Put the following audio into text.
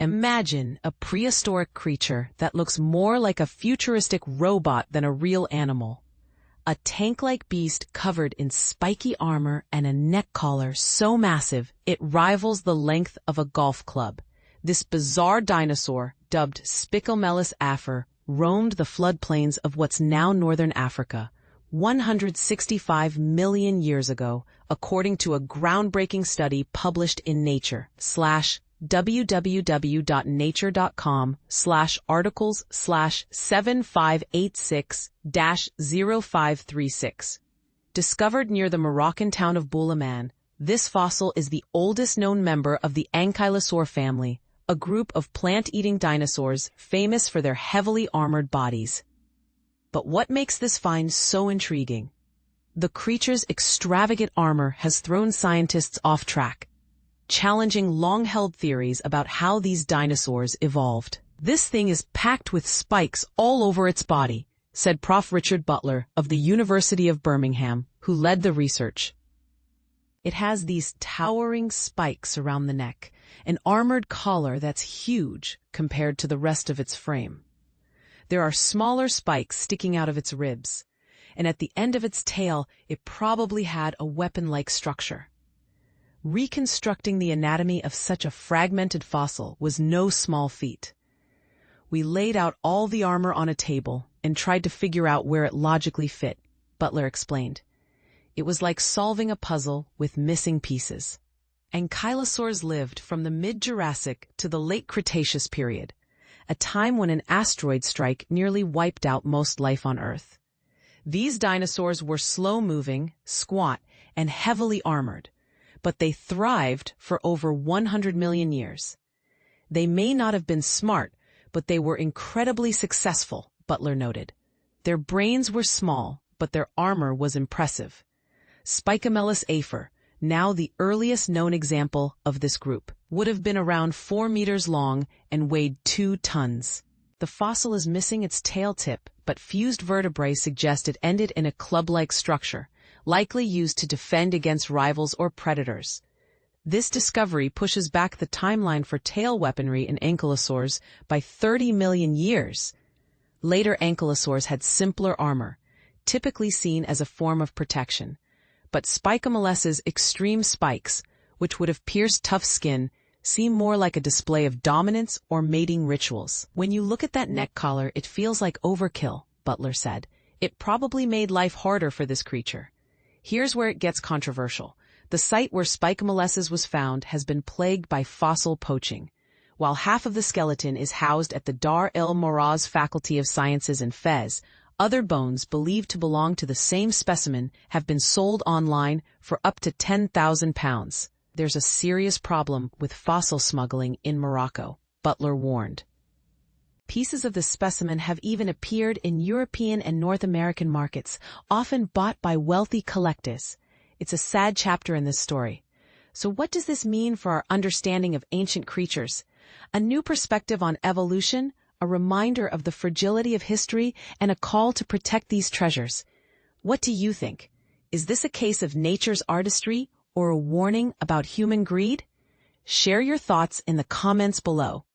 Imagine a prehistoric creature that looks more like a futuristic robot than a real animal. A tank-like beast covered in spiky armor and a neck collar so massive it rivals the length of a golf club. This bizarre dinosaur, dubbed Spicomellus afer, roamed the floodplains of what's now northern Africa 165 million years ago, according to a groundbreaking study published in Nature www.nature.com/articles/7586-0536. Discovered near the Moroccan town of Boulaman, this fossil is the oldest known member of the Ankylosaur family, a group of plant-eating dinosaurs famous for their heavily armored bodies. But what makes this find so intriguing? The creature's extravagant armor has thrown scientists off track, challenging long-held theories about how these dinosaurs evolved. "This thing is packed with spikes all over its body," said Prof. Richard Butler of the University of Birmingham, who led the research. It has these towering spikes around the neck, an armored collar that's huge compared to the rest of its frame. There are smaller spikes sticking out of its ribs, and at the end of its tail it probably had a weapon-like structure. Reconstructing the anatomy of such a fragmented fossil was no small feat. "We laid out all the armor on a table and tried to figure out where it logically fit," Butler explained. "It was like solving a puzzle with missing pieces." Ankylosaurs lived from the mid-Jurassic to the late Cretaceous period, a time when an asteroid strike nearly wiped out most life on Earth. These dinosaurs were slow-moving, squat, and heavily armored, but they thrived for over 100 million years. "They may not have been smart, but they were incredibly successful," Butler noted. "Their brains were small, but their armor was impressive." Spicomellus afer, now the earliest known example of this group, would have been around 4 meters long and weighed 2 tons. The fossil is missing its tail tip, but fused vertebrae suggest it ended in a club-like structure, likely used to defend against rivals or predators. This discovery pushes back the timeline for tail weaponry in ankylosaurs by 30 million years. Later ankylosaurs had simpler armor, typically seen as a form of protection, but Spicomellus' extreme spikes, which would have pierced tough skin, seem more like a display of dominance or mating rituals. "When you look at that neck collar, it feels like overkill," Butler said. "It probably made life harder for this creature." Here's where it gets controversial. The site where Spicomellus was found has been plagued by fossil poaching. While half of the skeleton is housed at the Dar el Moraz Faculty of Sciences in Fez, other bones believed to belong to the same specimen have been sold online for up to £10,000. "There's a serious problem with fossil smuggling in Morocco," Butler warned. Pieces of the specimen have even appeared in European and North American markets, often bought by wealthy collectors. It's a sad chapter in this story. So what does this mean for our understanding of ancient creatures? A new perspective on evolution, a reminder of the fragility of history, and a call to protect these treasures. What do you think? Is this a case of nature's artistry or a warning about human greed? Share your thoughts in the comments below.